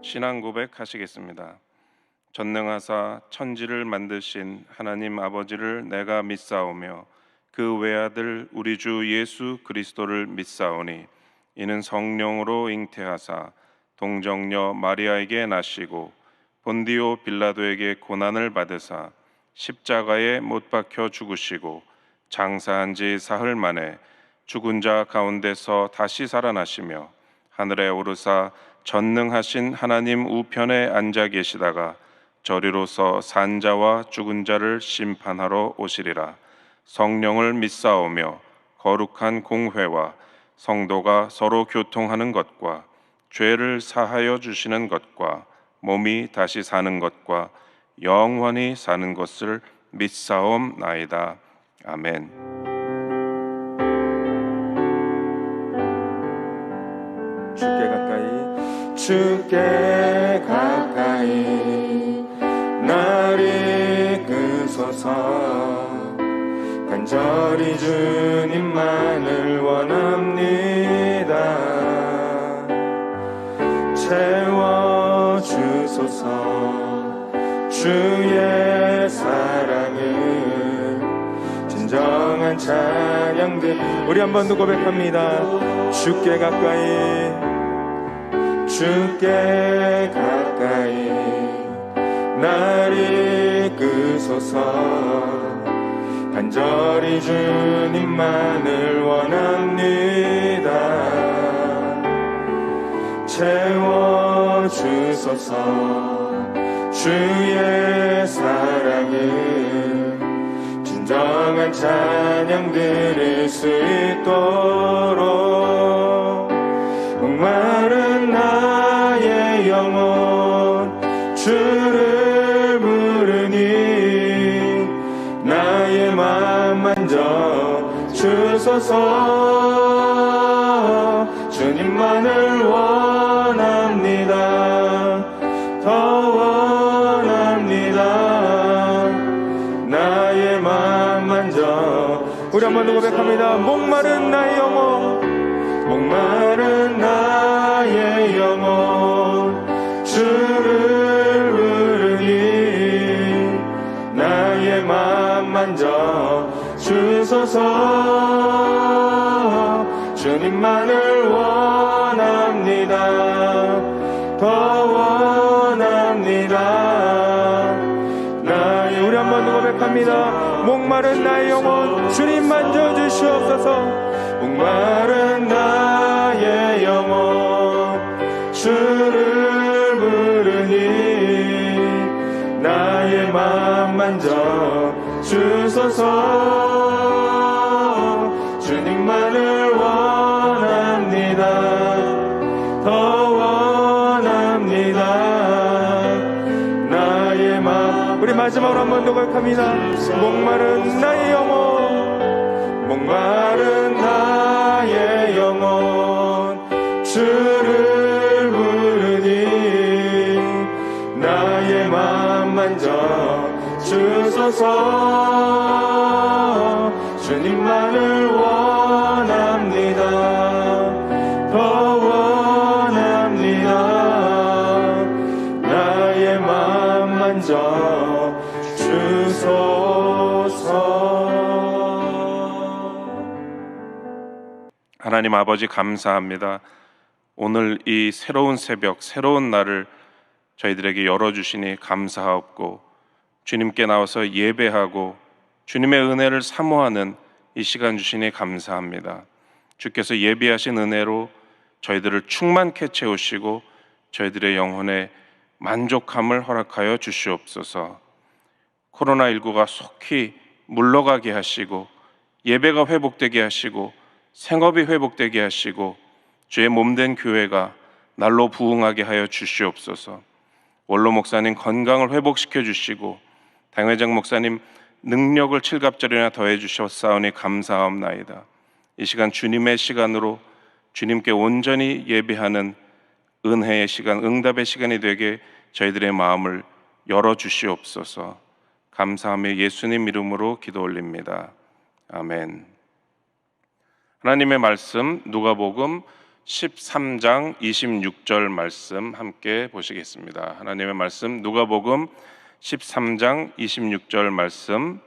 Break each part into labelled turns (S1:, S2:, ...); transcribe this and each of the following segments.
S1: 신앙 고백하시겠습니다. 전능하사 천지를 만드신 하나님 아버지를 내가 믿사오며 그 외아들 우리 주 예수 그리스도를 믿사오니 이는 성령으로 잉태하사 동정녀 마리아에게 나시고 본디오 빌라도에게 고난을 받으사 십자가에 못 박혀 죽으시고 장사한 지 사흘 만에 죽은 자 가운데서 다시 살아나시며 하늘에 오르사 전능하신 하나님 우편에 앉아 계시다가 저리로서 산자와 죽은 자를 심판하러 오시리라. 성령을 믿사오며 거룩한 공회와 성도가 서로 교통하는 것과 죄를 사하여 주시는 것과 몸이 다시 사는 것과 영원히 사는 것을 믿사옵나이다. 아멘.
S2: 주께 가까이 날 이끄소서. 간절히 주님만을 원합니다. 채워주소서. 주의 사랑을 진정한 찬양들. 우리 한 번 더 고백합니다. 주께 가까이, 주께 가까이 날 이끄소서. 간절히 주님만을 원합니다. 채워주소서. 주의 사랑을 진정한 찬양 드릴 수 있도록 목마른 나의 영혼 주를 부르니 나의 맘 만져 주소서. 주님만을 원합니다. 더 원합니다. 나의 맘 만져. 우리 한 번 더 고백합니다. 목마른 나의 영혼, 목마른 나의 영혼 주를 부르니 나의 맘 만져 주소서. 주님만을 원합니다. 더 원합니다. 나의. 우리 한 번 더 고백합니다. 목마른 나의 영혼 주님 만져 주시옵소서. 목마른 나의 영혼 주를 부르니 나의 맘 만져 주소서. 주님만을 원합니다. 더 원합니다. 나의 맘. 우리 마지막으로 한 번 더 고백합니다. 목마른 나의 영혼, 목마른 나의 영혼 주를 부르니 나의 맘 만져 주소서. 주님만을 원합니다. 더 원합니다. 나의 맘 만져 주소서.
S1: 하나님 아버지 감사합니다. 오늘 이 새로운 새벽, 새로운 날을 저희들에게 열어주시니 감사하옵고 주님께 나와서 예배하고 주님의 은혜를 사모하는 이 시간 주시니 감사합니다. 주께서 예비하신 은혜로 저희들을 충만케 채우시고 저희들의 영혼에 만족함을 허락하여 주시옵소서. 코로나19가 속히 물러가게 하시고 예배가 회복되게 하시고 생업이 회복되게 하시고 주의 몸된 교회가 날로 부흥하게 하여 주시옵소서. 원로 목사님 건강을 회복시켜 주시고 당회장 목사님 능력을 칠갑절이나 더해 주셨사오니 감사합나이다. 이 시간 주님의 시간으로 주님께 온전히 예배하는 은혜의 시간, 응답의 시간이 되게 저희들의 마음을 열어주시옵소서. 감사하며 예수님 이름으로 기도 올립니다. 아멘. 하나님의 말씀 누가복음 13장 26절 말씀 함께 보시겠습니다. 하나님의 말씀 누가복음 13장 26절 말씀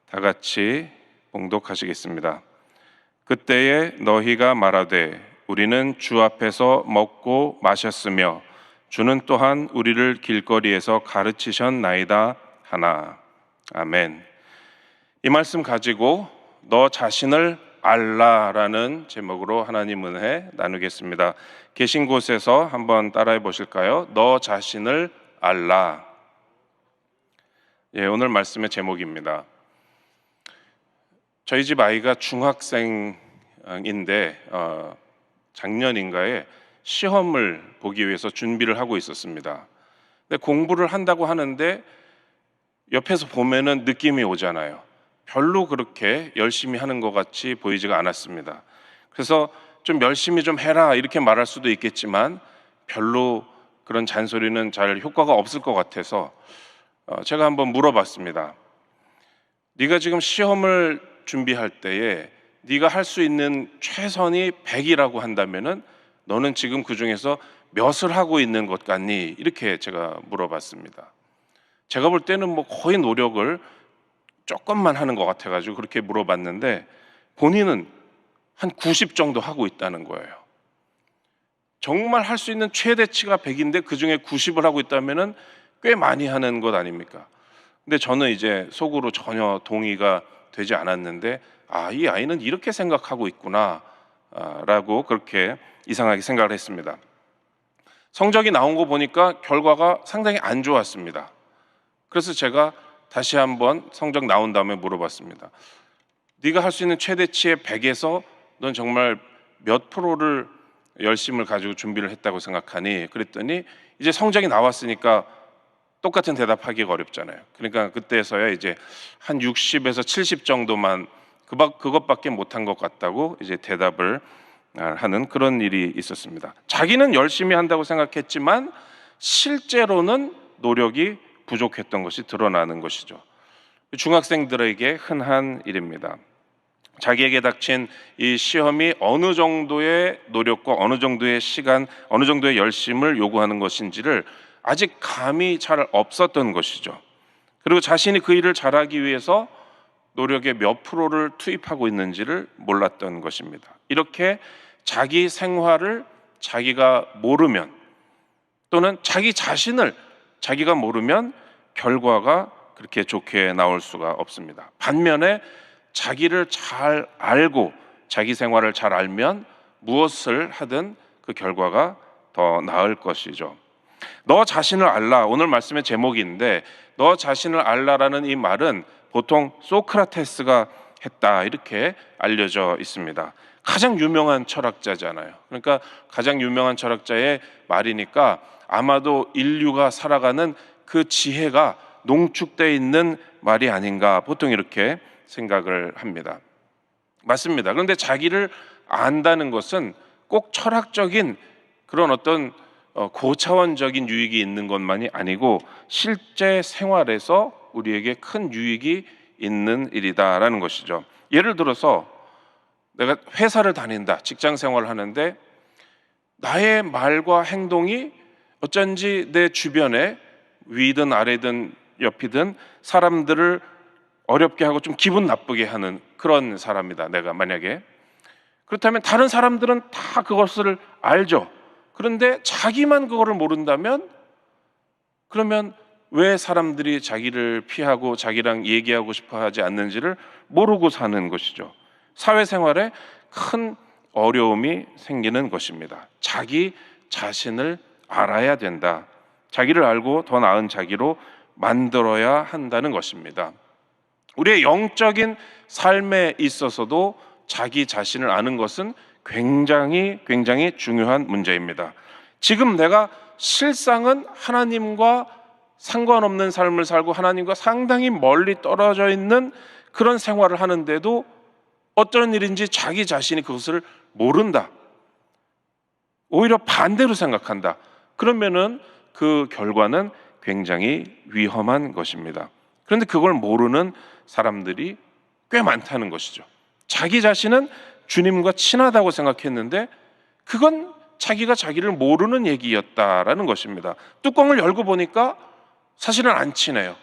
S1: 다 같이 봉독하시겠습니다. 그때에 너희가 말하되 우리는 주 앞에서 먹고 마셨으며 주는 또한 우리를 길거리에서 가르치셨나이다 하나. 아멘. 이 말씀 가지고 너 자신을 알라라는 제목으로 하나님 은혜 나누겠습니다. 계신 곳에서 한번 따라해 보실까요? 너 자신을 알라. 오늘 말씀의 제목입니다. 저희 집 아이가 중학생인데 작년인가에 시험을 보기 위해서 준비를 하고 있었습니다. 근데 공부를 한다고 하는데 옆에서 보면은 느낌이 오잖아요. 별로 그렇게 열심히 하는 것 같이 보이지가 않았습니다. 그래서 좀 열심히 좀 해라 이렇게 말할 수도 있겠지만 별로 그런 잔소리는 잘 효과가 없을 것 같아서 제가 한번 물어봤습니다. 네가 지금 시험을 준비할 때에 네가 할 수 있는 최선이 100이라고 한다면은 너는 지금 그 중에서 몇을 하고 있는 것 같니? 이렇게 제가 물어봤습니다. 제가 볼 때는 뭐 거의 노력을 조금만 하는 것 같아가지고 그렇게 물어봤는데 본인은 한 90 정도 하고 있다는 거예요. 정말 할 수 있는 최대치가 100인데 그 중에 90을 하고 있다면은 꽤 많이 하는 것 아닙니까? 근데 저는 이제 속으로 전혀 동의가 되지 않았는데 이 아이는 이렇게 생각하고 있구나 라고 그렇게 이상하게 생각을 했습니다. 성적이 나온 거 보니까 결과가 상당히 안 좋았습니다. 그래서 제가 다시 한번 성적 나온 다음에 물어봤습니다. 네가 할 수 있는 최대치의 100에서 넌 정말 몇 프로를 열심을 가지고 준비를 했다고 생각하니? 그랬더니 이제 성적이 나왔으니까 똑같은 대답하기가 어렵잖아요. 그러니까 그때서야 이제 한 60에서 70 정도만 그것밖에 못한 것 같다고 이제 대답을 하는 그런 일이 있었습니다. 자기는 열심히 한다고 생각했지만 실제로는 노력이 부족했던 것이 드러나는 것이죠. 중학생들에게 흔한 일입니다. 자기에게 닥친 이 시험이 어느 정도의 노력과 어느 정도의 시간, 어느 정도의 열심을 요구하는 것인지를 아직 감이 잘 없었던 것이죠. 그리고 자신이 그 일을 잘하기 위해서 노력의 몇 프로를 투입하고 있는지를 몰랐던 것입니다. 이렇게 자기 생활을 자기가 모르면 또는 자기 자신을 자기가 모르면 결과가 그렇게 좋게 나올 수가 없습니다. 반면에 자기를 잘 알고 자기 생활을 잘 알면 무엇을 하든 그 결과가 더 나을 것이죠. 너 자신을 알라, 오늘 말씀의 제목인데 너 자신을 알라라는 이 말은 보통 소크라테스가 했다 이렇게 알려져 있습니다. 가장 유명한 철학자잖아요. 그러니까 가장 유명한 철학자의 말이니까 아마도 인류가 살아가는 그 지혜가 농축되어 있는 말이 아닌가 보통 이렇게 생각을 합니다. 맞습니다. 그런데 자기를 안다는 것은 꼭 철학적인 그런 어떤 고차원적인 유익이 있는 것만이 아니고 실제 생활에서 우리에게 큰 유익이 있는 일이다라는 것이죠. 예를 들어서 내가 회사를 다닌다, 직장 생활을 하는데 나의 말과 행동이 어쩐지 내 주변에 위든 아래든 옆이든 사람들을 어렵게 하고 좀 기분 나쁘게 하는 그런 사람이다. 내가 만약에 그렇다면 다른 사람들은 다 그것을 알죠. 그런데 자기만 그거를 모른다면 그러면 왜 사람들이 자기를 피하고 자기랑 얘기하고 싶어 하지 않는지를 모르고 사는 것이죠. 사회생활에 큰 어려움이 생기는 것입니다. 자기 자신을 알아야 된다. 자기를 알고 더 나은 자기로 만들어야 한다는 것입니다. 우리의 영적인 삶에 있어서도 자기 자신을 아는 것은 굉장히 중요한 문제입니다. 지금 내가 실상은 하나님과 상관없는 삶을 살고 하나님과 상당히 멀리 떨어져 있는 그런 생활을 하는데도 어떤 일인지 자기 자신이 그것을 모른다. 오히려 반대로 생각한다. 그러면은 그 결과는 굉장히 위험한 것입니다. 그런데 그걸 모르는 사람들이 꽤 많다는 것이죠. 자기 자신은 주님과 친하다고 생각했는데 그건 자기가 자기를 모르는 얘기였다라는 것입니다. 뚜껑을 열고 보니까 사실은 안 친해요.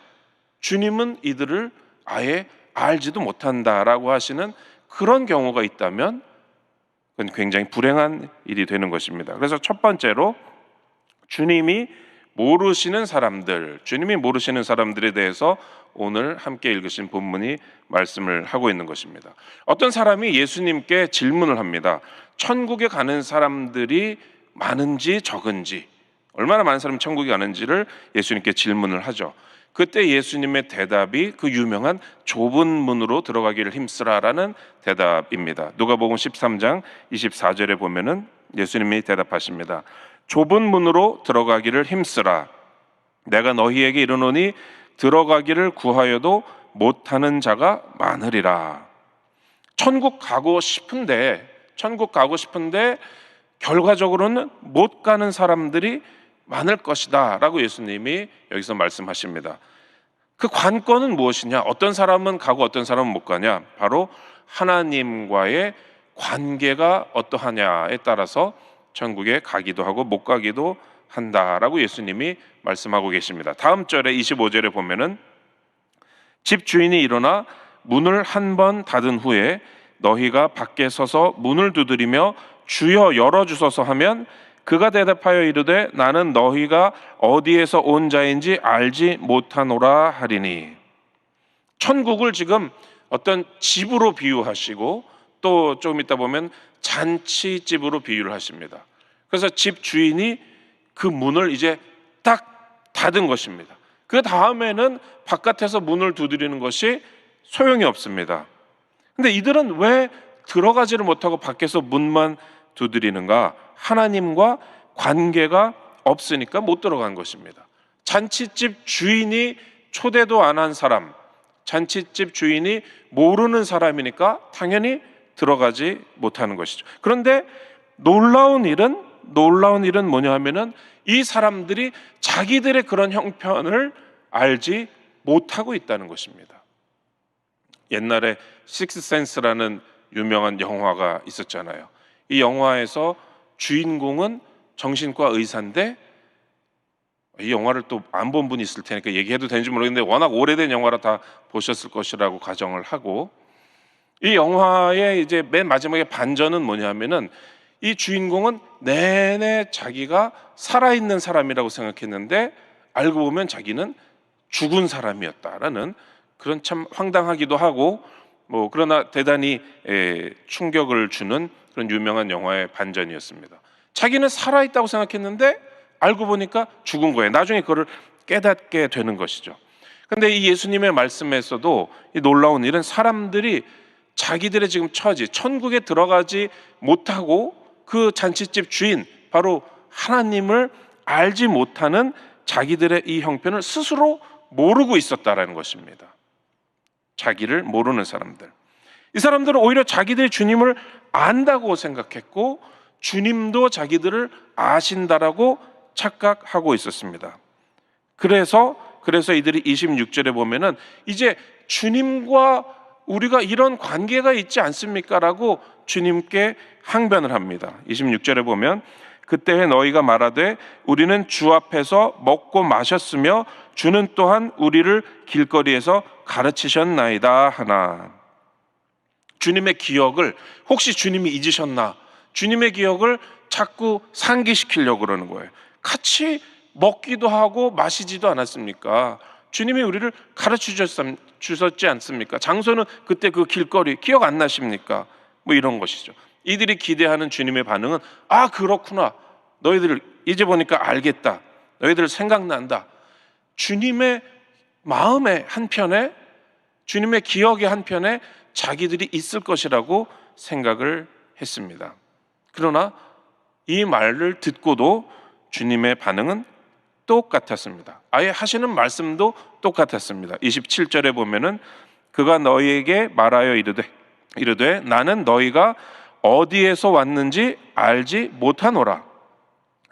S1: 주님은 이들을 아예 알지도 못한다라고 하시는 그런 경우가 있다면 그건 굉장히 불행한 일이 되는 것입니다. 그래서 첫 번째로 주님이 모르시는 사람들에 대해서 오늘 함께 읽으신 본문이 말씀을 하고 있는 것입니다. 어떤 사람이 예수님께 질문을 합니다. 천국에 가는 사람들이 많은지 적은지, 얼마나 많은 사람이 천국에 가는지를 예수님께 질문을 하죠. 그때 예수님의 대답이 그 유명한 좁은 문으로 들어가기를 힘쓰라라는 대답입니다. 누가복음 13장 24절에 보면은 예수님이 대답하십니다. 좁은 문으로 들어가기를 힘쓰라. 내가 너희에게 이르노니 들어가기를 구하여도 못하는 자가 많으리라. 천국 가고 싶은데 결과적으로는 못 가는 사람들이 많을 것이다 라고 예수님이 여기서 말씀하십니다. 그 관건은 무엇이냐? 어떤 사람은 가고 어떤 사람은 못 가냐? 바로 하나님과의 관계가 어떠하냐에 따라서 천국에 가기도 하고 못 가기도 한다라고 예수님이 말씀하고 계십니다. 다음 절에 25절에 보면은 집 주인이 일어나 문을 한 번 닫은 후에 너희가 밖에 서서 문을 두드리며 주여 열어주소서 하면 그가 대답하여 이르되 나는 너희가 어디에서 온 자인지 알지 못하노라 하리니. 천국을 지금 어떤 집으로 비유하시고 또 조금 있다 보면 잔치집으로 비유를 하십니다. 그래서 집 주인이 그 문을 이제 딱 닫은 것입니다. 그 다음에는 바깥에서 문을 두드리는 것이 소용이 없습니다. 근데 이들은 왜 들어가지를 못하고 밖에서 문만 두드리는가? 하나님과 관계가 없으니까 못 들어간 것입니다. 잔치집 주인이 초대도 안 한 사람, 잔치집 주인이 모르는 사람이니까 당연히 들어가지 못하는 것이죠. 그런데 놀라운 일은 뭐냐 하면은 이 사람들이 자기들의 그런 형편을 알지 못하고 있다는 것입니다. 옛날에 식스센스라는 유명한 영화가 있었잖아요. 이 영화에서 주인공은 정신과 의사인데, 이 영화를 또 안 본 분이 있을 테니까 얘기해도 되는지 모르겠는데 워낙 오래된 영화라 다 보셨을 것이라고 가정을 하고, 이 영화의 이제 맨 마지막에 반전은 뭐냐면은 이 주인공은 내내 자기가 살아있는 사람이라고 생각했는데 알고 보면 자기는 죽은 사람이었다라는 그런 참 황당하기도 하고 그러나 대단히 충격을 주는 그런 유명한 영화의 반전이었습니다. 자기는 살아있다고 생각했는데 알고 보니까 죽은 거예요. 나중에 그거를 깨닫게 되는 것이죠. 그런데 이 예수님의 말씀에서도 이 놀라운 일은 사람들이 자기들의 지금 처지, 천국에 들어가지 못하고 그 잔치집 주인, 바로 하나님을 알지 못하는 자기들의 이 형편을 스스로 모르고 있었다라는 것입니다. 자기를 모르는 사람들. 이 사람들은 오히려 자기들이 주님을 안다고 생각했고 주님도 자기들을 아신다라고 착각하고 있었습니다. 그래서 이들이 26절에 보면은 이제 주님과 우리가 이런 관계가 있지 않습니까? 라고 주님께 항변을 합니다. 26절에 보면 그때 너희가 말하되 우리는 주 앞에서 먹고 마셨으며 주는 또한 우리를 길거리에서 가르치셨나이다 하나. 주님의 기억을 혹시 주님이 잊으셨나? 주님의 기억을 자꾸 상기시키려고 그러는 거예요. 같이 먹기도 하고 마시지도 않았습니까? 주님이 우리를 가르치셨지 않습니까? 장소는 그때 그 길거리 기억 안 나십니까? 이런 것이죠. 이들이 기대하는 주님의 반응은 그렇구나. 너희들 이제 보니까 알겠다. 너희들 생각난다. 주님의 마음의 한편에, 주님의 기억의 한편에 자기들이 있을 것이라고 생각을 했습니다. 그러나 이 말을 듣고도 주님의 반응은 똑같았습니다. 아예 하시는 말씀도 똑같았습니다. 27절에 보면은 그가 너희에게 말하여 이르되 나는 너희가 어디에서 왔는지 알지 못하노라.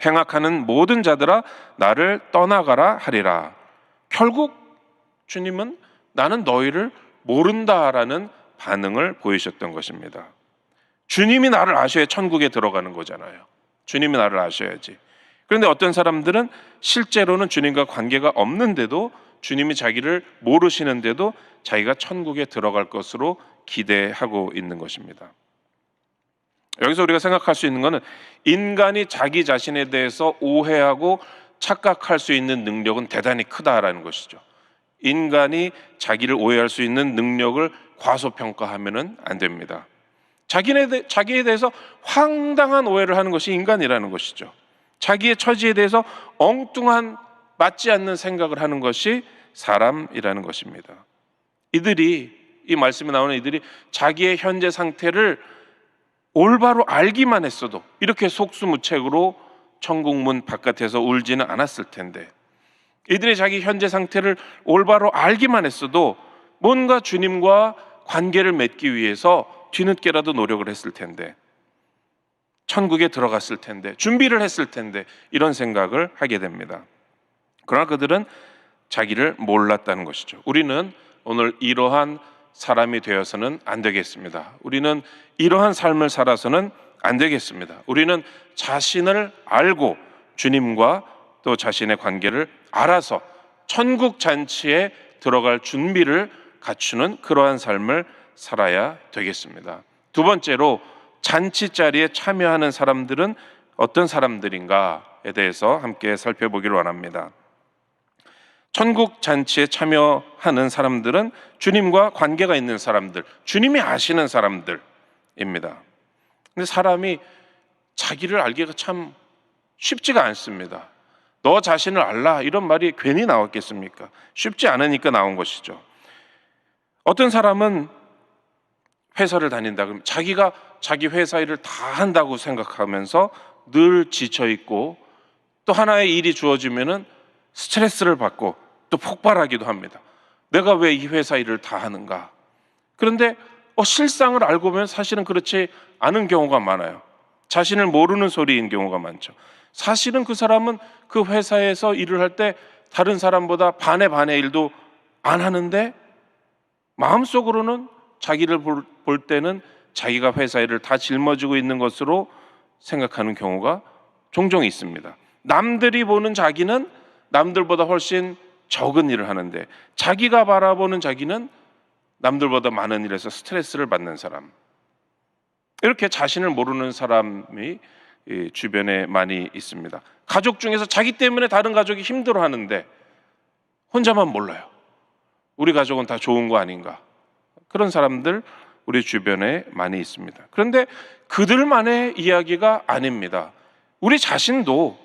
S1: 행악하는 모든 자들아 나를 떠나가라 하리라. 결국 주님은 나는 너희를 모른다라는 반응을 보이셨던 것입니다. 주님이 나를 아셔야 천국에 들어가는 거잖아요. 주님이 나를 아셔야지. 그런데 어떤 사람들은 실제로는 주님과 관계가 없는데도, 주님이 자기를 모르시는데도 자기가 천국에 들어갈 것으로 기대하고 있는 것입니다. 여기서 우리가 생각할 수 있는 것은, 인간이 자기 자신에 대해서 오해하고 착각할 수 있는 능력은 대단히 크다라는 것이죠. 인간이 자기를 오해할 수 있는 능력을 과소평가하면 안 됩니다. 자기에 대해서 황당한 오해를 하는 것이 인간이라는 것이죠. 자기의 처지에 대해서 엉뚱한, 맞지 않는 생각을 하는 것이 사람이라는 것입니다. 이 말씀에 나오는 이들이 자기의 현재 상태를 올바로 알기만 했어도 이렇게 속수무책으로 천국문 바깥에서 울지는 않았을 텐데, 이들이 자기 현재 상태를 올바로 알기만 했어도 뭔가 주님과 관계를 맺기 위해서 뒤늦게라도 노력을 했을 텐데, 천국에 들어갔을 텐데, 준비를 했을 텐데, 이런 생각을 하게 됩니다. 그러나 그들은 자기를 몰랐다는 것이죠. 우리는 오늘 이러한 사람이 되어서는 안 되겠습니다. 우리는 이러한 삶을 살아서는 안 되겠습니다. 우리는 자신을 알고 주님과 또 자신의 관계를 알아서 천국 잔치에 들어갈 준비를 갖추는 그러한 삶을 살아야 되겠습니다. 두 번째로, 잔치 자리에 참여하는 사람들은 어떤 사람들인가에 대해서 함께 살펴보기를 원합니다. 천국 잔치에 참여하는 사람들은 주님과 관계가 있는 사람들, 주님이 아시는 사람들입니다. 근데 사람이 자기를 알기가 참 쉽지가 않습니다. 너 자신을 알라, 이런 말이 괜히 나왔겠습니까? 쉽지 않으니까 나온 것이죠. 어떤 사람은 회사를 다닌다 그러면 자기가 자기 회사 일을 다 한다고 생각하면서 늘 지쳐있고, 또 하나의 일이 주어지면은 스트레스를 받고 또 폭발하기도 합니다. 내가 왜 이 회사 일을 다 하는가? 그런데 실상을 알고 보면 사실은 그렇지 않은 경우가 많아요. 자신을 모르는 소리인 경우가 많죠. 사실은 그 사람은 그 회사에서 일을 할 때 다른 사람보다 반의 일도 안 하는데, 마음속으로는 자기를 볼 때는 자기가 회사 일을 다 짊어지고 있는 것으로 생각하는 경우가 종종 있습니다. 남들이 보는 자기는 남들보다 훨씬 적은 일을 하는데, 자기가 바라보는 자기는 남들보다 많은 일에서 스트레스를 받는 사람, 이렇게 자신을 모르는 사람이 주변에 많이 있습니다. 가족 중에서 자기 때문에 다른 가족이 힘들어하는데 혼자만 몰라요. 우리 가족은 다 좋은 거 아닌가? 그런 사람들 우리 주변에 많이 있습니다. 그런데 그들만의 이야기가 아닙니다. 우리 자신도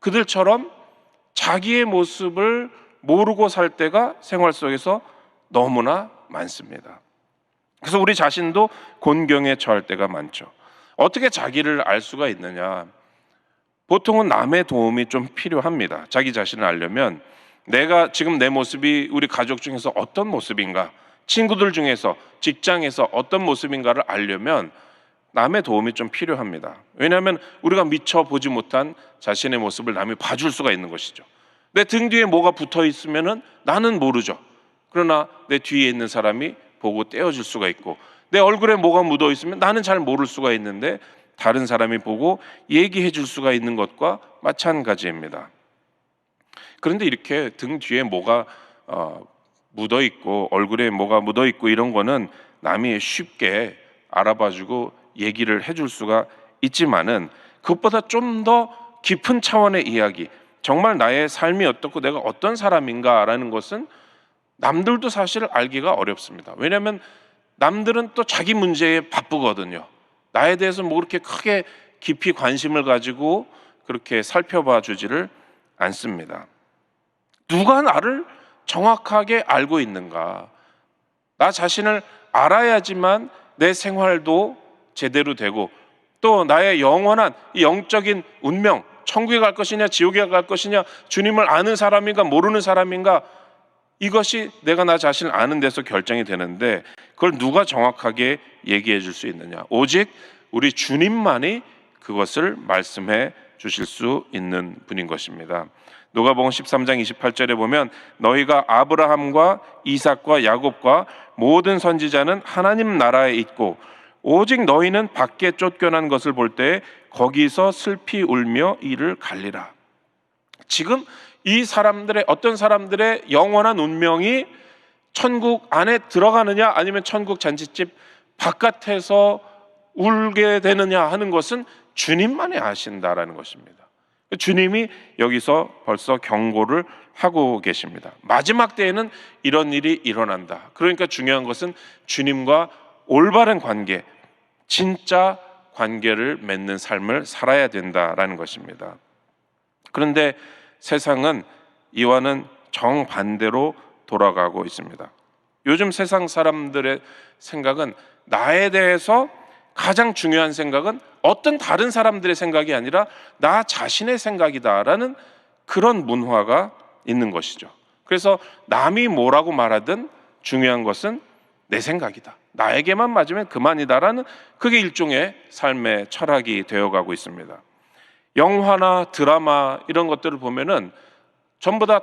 S1: 그들처럼 자기의 모습을 모르고 살 때가 생활 속에서 너무나 많습니다. 그래서 우리 자신도 곤경에 처할 때가 많죠. 어떻게 자기를 알 수가 있느냐? 보통은 남의 도움이 좀 필요합니다. 자기 자신을 알려면 내가 지금 내 모습이 우리 가족 중에서 어떤 모습인가, 친구들 중에서, 직장에서 어떤 모습인가를 알려면 남의 도움이 좀 필요합니다. 왜냐하면 우리가 미처 보지 못한 자신의 모습을 남이 봐줄 수가 있는 것이죠. 내 등 뒤에 뭐가 붙어 있으면 나는 모르죠. 그러나 내 뒤에 있는 사람이 보고 떼어줄 수가 있고, 내 얼굴에 뭐가 묻어 있으면 나는 잘 모를 수가 있는데 다른 사람이 보고 얘기해 줄 수가 있는 것과 마찬가지입니다. 그런데 이렇게 등 뒤에 뭐가 묻어 있고 얼굴에 뭐가 묻어 있고 이런 거는 남이 쉽게 알아봐주고 얘기를 해줄 수가 있지만은, 그것보다 좀 더 깊은 차원의 이야기, 정말 나의 삶이 어떻고 내가 어떤 사람인가라는 것은 남들도 사실 알기가 어렵습니다. 왜냐하면 남들은 또 자기 문제에 바쁘거든요. 나에 대해서 뭐 그렇게 크게 깊이 관심을 가지고 그렇게 살펴봐 주지를 않습니다. 누가 나를 정확하게 알고 있는가? 나 자신을 알아야지만 내 생활도 제대로 되고, 또 나의 영원한 영적인 운명, 천국에 갈 것이냐 지옥에 갈 것이냐, 주님을 아는 사람인가 모르는 사람인가, 이것이 내가 나 자신을 아는 데서 결정이 되는데, 그걸 누가 정확하게 얘기해 줄 수 있느냐? 오직 우리 주님만이 그것을 말씀해 주실 수 있는 분인 것입니다. 누가복음 13장 28절에 보면, 너희가 아브라함과 이삭과 야곱과 모든 선지자는 하나님 나라에 있고 오직 너희는 밖에 쫓겨난 것을 볼 때 거기서 슬피 울며 이를 갈리라. 지금 이 사람들의 어떤 사람들의 영원한 운명이 천국 안에 들어가느냐 아니면 천국 잔치집 바깥에서 울게 되느냐 하는 것은 주님만이 아신다라는 것입니다. 주님이 여기서 벌써 경고를 하고 계십니다. 마지막 때에는 이런 일이 일어난다. 그러니까 중요한 것은 주님과 올바른 관계, 진짜 관계를 맺는 삶을 살아야 된다라는 것입니다. 그런데 세상은 이와는 정반대로 돌아가고 있습니다. 요즘 세상 사람들의 생각은 나에 대해서 가장 중요한 생각은 어떤 다른 사람들의 생각이 아니라 나 자신의 생각이다라는 그런 문화가 있는 것이죠. 그래서 남이 뭐라고 말하든 중요한 것은 내 생각이다. 나에게만 맞으면 그만이다라는 그게 일종의 삶의 철학이 되어가고 있습니다. 영화나 드라마 이런 것들을 보면은 전부 다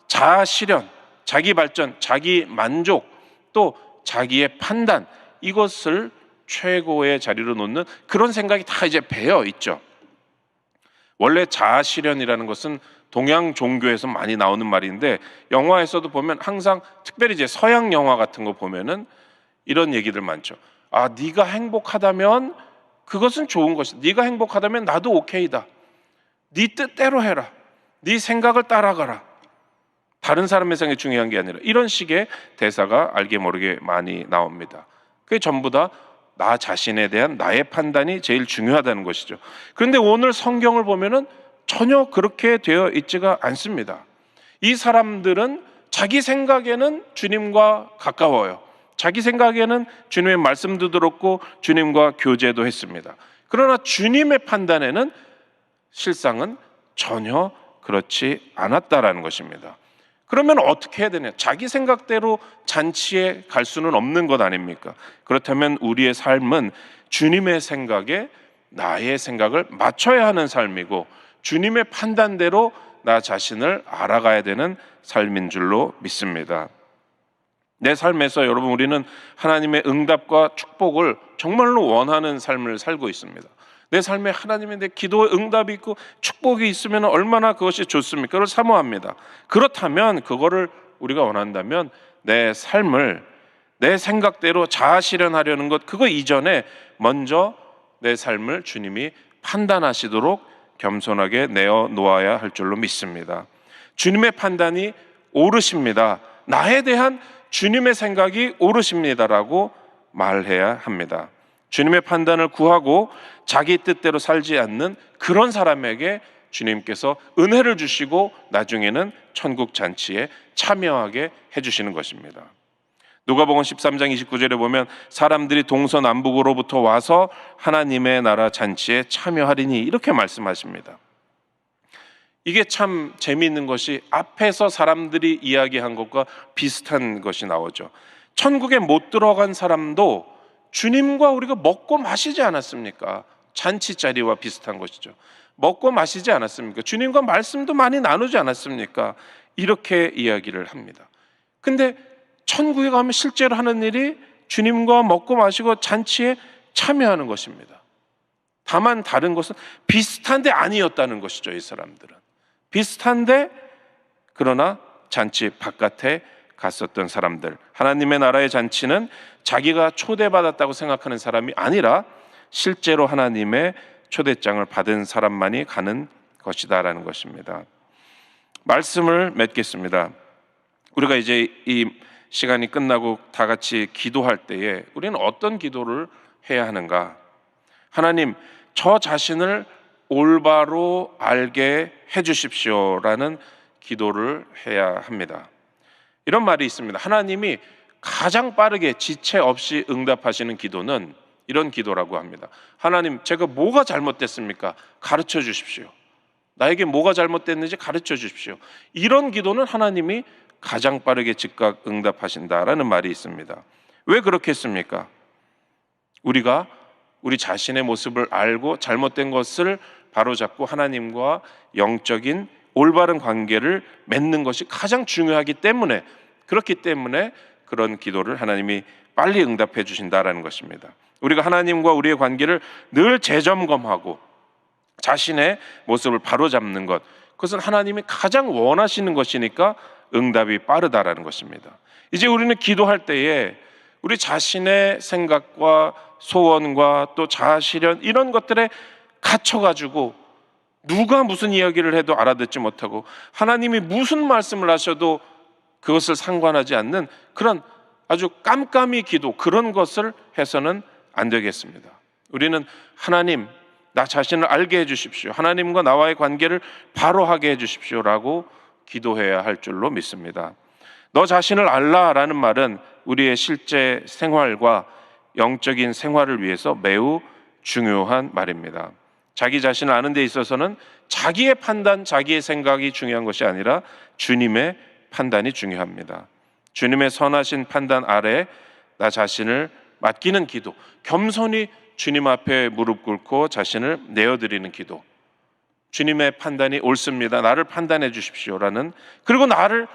S1: 자아 실현, 자기 발전, 자기 만족, 또 자기의 판단, 이것을 최고의 자리로 놓는 그런 생각이 다 이제 배어 있죠. 원래 자아 실현이라는 것은 동양 종교에서 많이 나오는 말인데 영화에서도 보면 항상 특별히 이제 서양 영화 같은 거 보면은 이런 얘기들 많죠. 아, 네가 행복하다면 그것은 좋은 것이다. 네가 행복하다면 나도 오케이다. 네 뜻대로 해라. 네 생각을 따라가라. 다른 사람의 생각이 중요한 게 아니라 이런 식의 대사가 알게 모르게 많이 나옵니다. 그게 전부 다 나 자신에 대한 나의 판단이 제일 중요하다는 것이죠. 그런데 오늘 성경을 보면은 전혀 그렇게 되어 있지가 않습니다. 이 사람들은 자기 생각에는 주님과 가까워요. 자기 생각에는 주님의 말씀도 들었고 주님과 교제도 했습니다. 그러나 주님의 판단에는 실상은 전혀 그렇지 않았다라는 것입니다. 그러면 어떻게 해야 되냐? 자기 생각대로 잔치에 갈 수는 없는 것 아닙니까? 그렇다면 우리의 삶은 주님의 생각에 나의 생각을 맞춰야 하는 삶이고 주님의 판단대로 나 자신을 알아가야 되는 삶인 줄로 믿습니다. 내 삶에서 여러분 우리는 하나님의 응답과 축복을 정말로 원하는 삶을 살고 있습니다. 내 삶에 하나님의 내 기도의 응답이 있고 축복이 있으면 얼마나 그것이 좋습니까? 그걸 사모합니다. 그렇다면 그거를 우리가 원한다면 내 삶을 내 생각대로 자아 실현하려는 것 그거 이전에 먼저 내 삶을 주님이 판단하시도록 겸손하게 내어 놓아야 할 줄로 믿습니다. 주님의 판단이 옳으십니다. 나에 대한 주님의 생각이 옳으십니다라고 말해야 합니다. 주님의 판단을 구하고 자기 뜻대로 살지 않는 그런 사람에게 주님께서 은혜를 주시고 나중에는 천국 잔치에 참여하게 해주시는 것입니다. 누가복음 13장 29절에 보면 사람들이 동서남북으로부터 와서 하나님의 나라 잔치에 참여하리니 이렇게 말씀하십니다. 이게 참 재미있는 것이 앞에서 사람들이 이야기한 것과 비슷한 것이 나오죠. 천국에 못 들어간 사람도 주님과 우리가 먹고 마시지 않았습니까? 잔치 자리와 비슷한 것이죠. 먹고 마시지 않았습니까? 주님과 말씀도 많이 나누지 않았습니까? 이렇게 이야기를 합니다. 근데 천국에 가면 실제로 하는 일이 주님과 먹고 마시고 잔치에 참여하는 것입니다. 다만 다른 것은 비슷한데 아니었다는 것이죠. 이 사람들은 비슷한데 그러나 잔치 바깥에 갔었던 사람들. 하나님의 나라의 잔치는 자기가 초대받았다고 생각하는 사람이 아니라 실제로 하나님의 초대장을 받은 사람만이 가는 것이다라는 것입니다. 말씀을 맺겠습니다. 우리가 이제 이 시간이 끝나고 다 같이 기도할 때에 우리는 어떤 기도를 해야 하는가? 하나님, 저 자신을 올바로 알게 해주십시오라는 기도를 해야 합니다. 이런 말이 있습니다. 하나님이 가장 빠르게 지체 없이 응답하시는 기도는 이런 기도라고 합니다. 하나님, 제가 뭐가 잘못됐습니까? 가르쳐 주십시오. 나에게 뭐가 잘못됐는지 가르쳐 주십시오. 이런 기도는 하나님이 가장 빠르게 즉각 응답하신다라는 말이 있습니다. 왜 그렇겠습니까? 우리가 우리 자신의 모습을 알고 잘못된 것을 바로잡고 하나님과 영적인 올바른 관계를 맺는 것이 가장 중요하기 때문에 그렇기 때문에 그런 기도를 하나님이 빨리 응답해 주신다라는 것입니다. 우리가 하나님과 우리의 관계를 늘 재점검하고 자신의 모습을 바로잡는 것, 그것은 하나님이 가장 원하시는 것이니까 응답이 빠르다라는 것입니다. 이제 우리는 기도할 때에 우리 자신의 생각과 소원과 또 자아실현 이런 것들에 갇혀가지고 누가 무슨 이야기를 해도 알아듣지 못하고 하나님이 무슨 말씀을 하셔도 그것을 상관하지 않는 그런 아주 깜깜이 기도, 그런 것을 해서는 안 되겠습니다. 우리는 하나님, 나 자신을 알게 해주십시오, 하나님과 나와의 관계를 바로 하게 해주십시오라고 기도해야 할 줄로 믿습니다. 너 자신을 알라라는 말은 우리의 실제 생활과 영적인 생활을 위해서 매우 중요한 말입니다. 자기 자신을 아는 데 있어서는 자기의 판단, 자기의 생각이 중요한 것이 아니라 주님의 판단이 중요합니다. 주님의 선하신 판단 아래 나 자신을 맡기는 기도, 겸손히 주님 앞에 무릎 꿇고 자신을 내어드리는 기도, 주님의 판단이 옳습니다, 나를 판단해 주십시오라는, 그리고 나를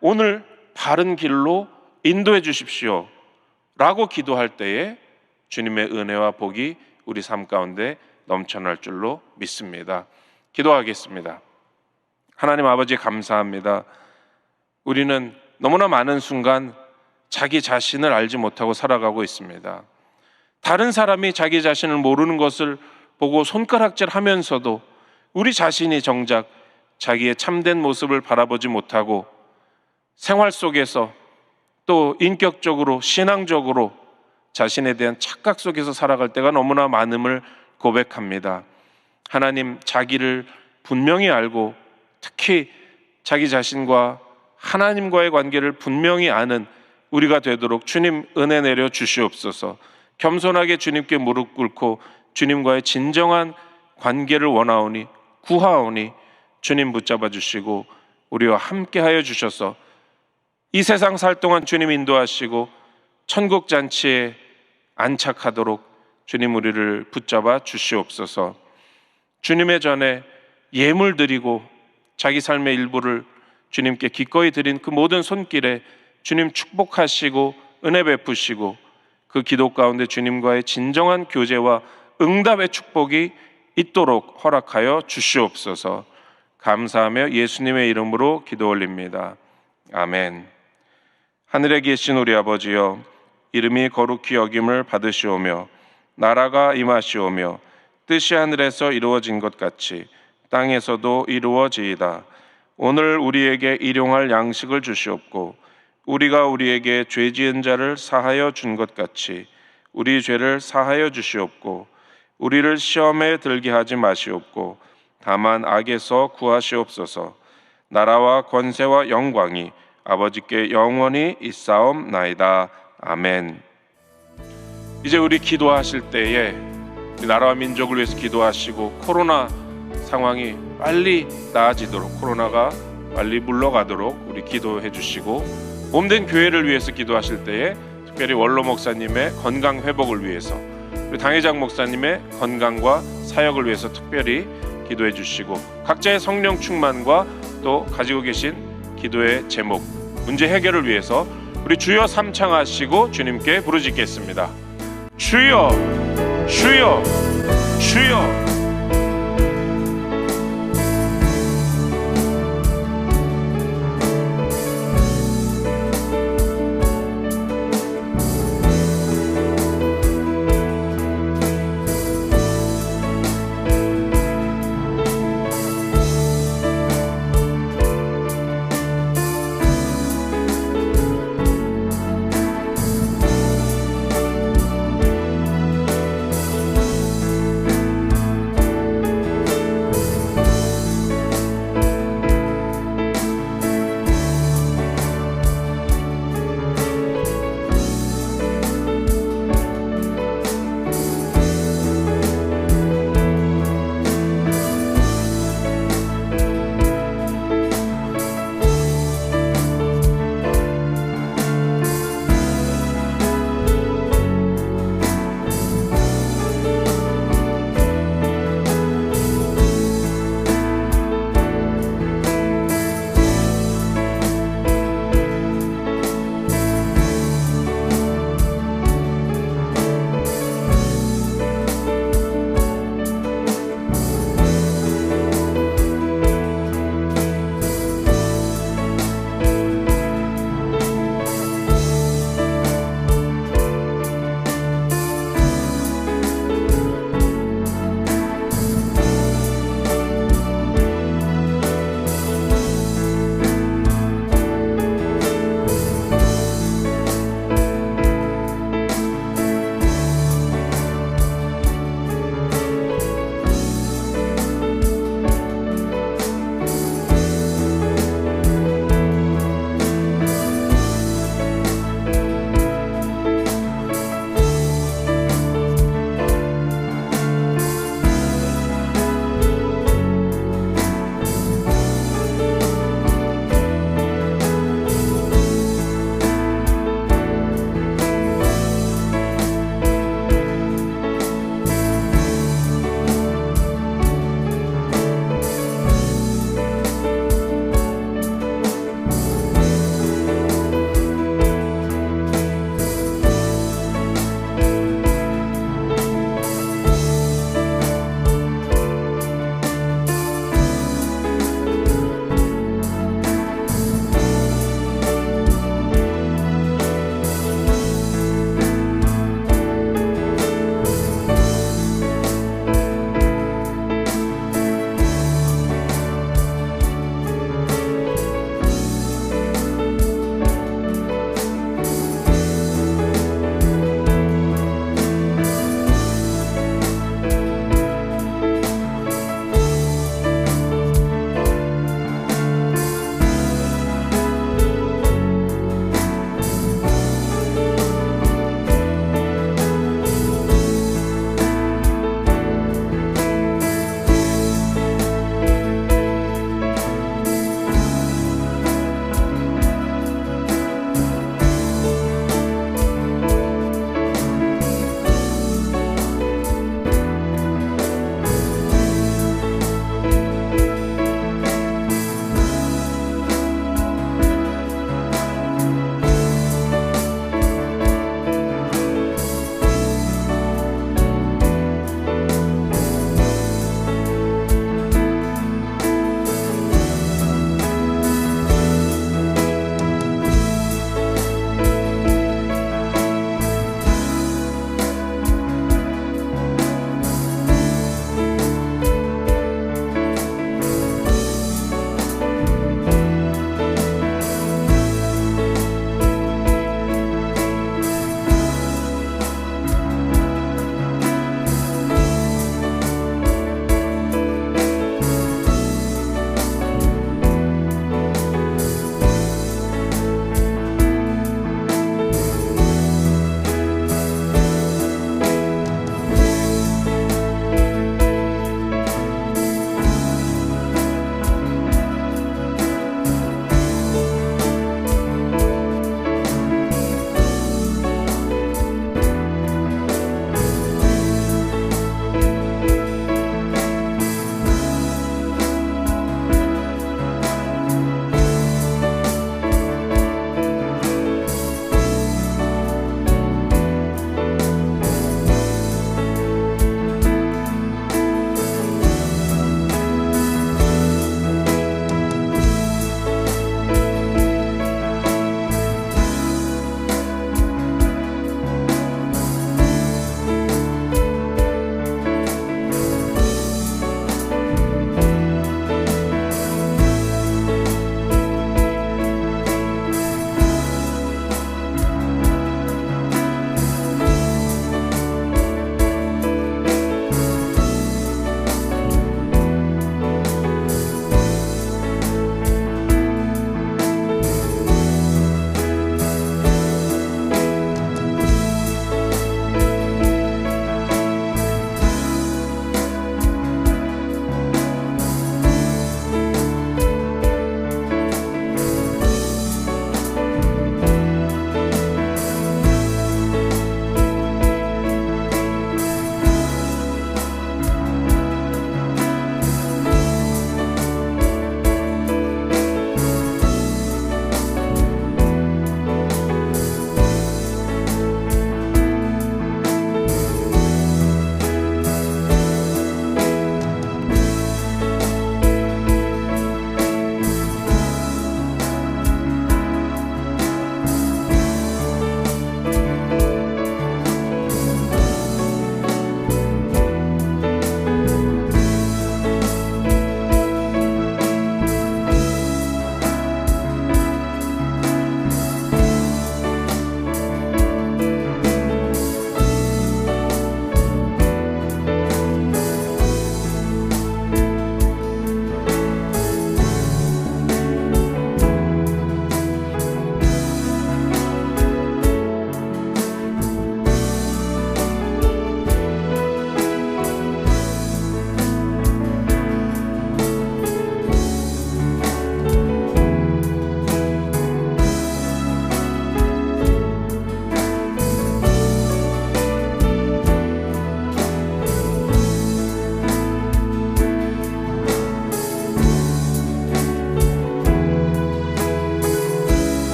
S1: 오늘 바른 길로 인도해 주십시오 라고 기도할 때에 주님의 은혜와 복이 우리 삶 가운데 넘쳐날 줄로 믿습니다. 기도하겠습니다. 하나님 아버지, 감사합니다. 우리는 너무나 많은 순간 자기 자신을 알지 못하고 살아가고 있습니다. 다른 사람이 자기 자신을 모르는 것을 보고 손가락질하면서도 우리 자신이 정작 자기의 참된 모습을 바라보지 못하고 생활 속에서 또 인격적으로, 신앙적으로 자신에 대한 착각 속에서 살아갈 때가 너무나 많음을 고백합니다. 하나님, 자기를 분명히 알고 특히 자기 자신과 하나님과의 관계를 분명히 아는 우리가 되도록 주님 은혜 내려 주시옵소서. 겸손하게 주님께 무릎 꿇고 주님과의 진정한 관계를 원하오니 구하오니 주님 붙잡아 주시고 우리와 함께 하여 주셔서 이 세상 살 동안 주님 인도하시고 천국 잔치에 안착하도록 주님 우리를 붙잡아 주시옵소서. 주님의 전에 예물 드리고 자기 삶의 일부를 주님께 기꺼이 드린 그 모든 손길에 주님 축복하시고 은혜 베푸시고 그 기도 가운데 주님과의 진정한 교제와 응답의 축복이 있도록 허락하여 주시옵소서. 감사하며 예수님의 이름으로 기도 올립니다. 아멘. 하늘에 계신 우리 아버지여, 이름이 거룩히 여김을 받으시오며 나라가 임하시오며 뜻이 하늘에서 이루어진 것 같이 땅에서도 이루어지이다. 오늘 우리에게 일용할 양식을 주시옵고 우리가 우리에게 죄 지은 자를 사하여 준 것 같이 우리 죄를 사하여 주시옵고 우리를 시험에 들게 하지 마시옵고 다만 악에서 구하시옵소서. 나라와 권세와 영광이 아버지께 영원히 있사옵나이다. 아멘. 이제 우리 기도하실 때에 나라와 민족을 위해서 기도하시고 코로나 상황이 빨리 나아지도록, 코로나가 빨리 물러가도록 우리 기도해 주시고, 몸된 교회를 위해서 기도하실 때에 특별히 원로 목사님의 건강 회복을 위해서, 그리고 당회장 목사님의 건강과 사역을 위해서 특별히 기도해 주시고, 각자의 성령 충만과 또 가지고 계신 기도의 제목, 문제 해결을 위해서 우리 주여 삼창하시고 주님께 부르짖겠습니다. 주여, 주여, 주여.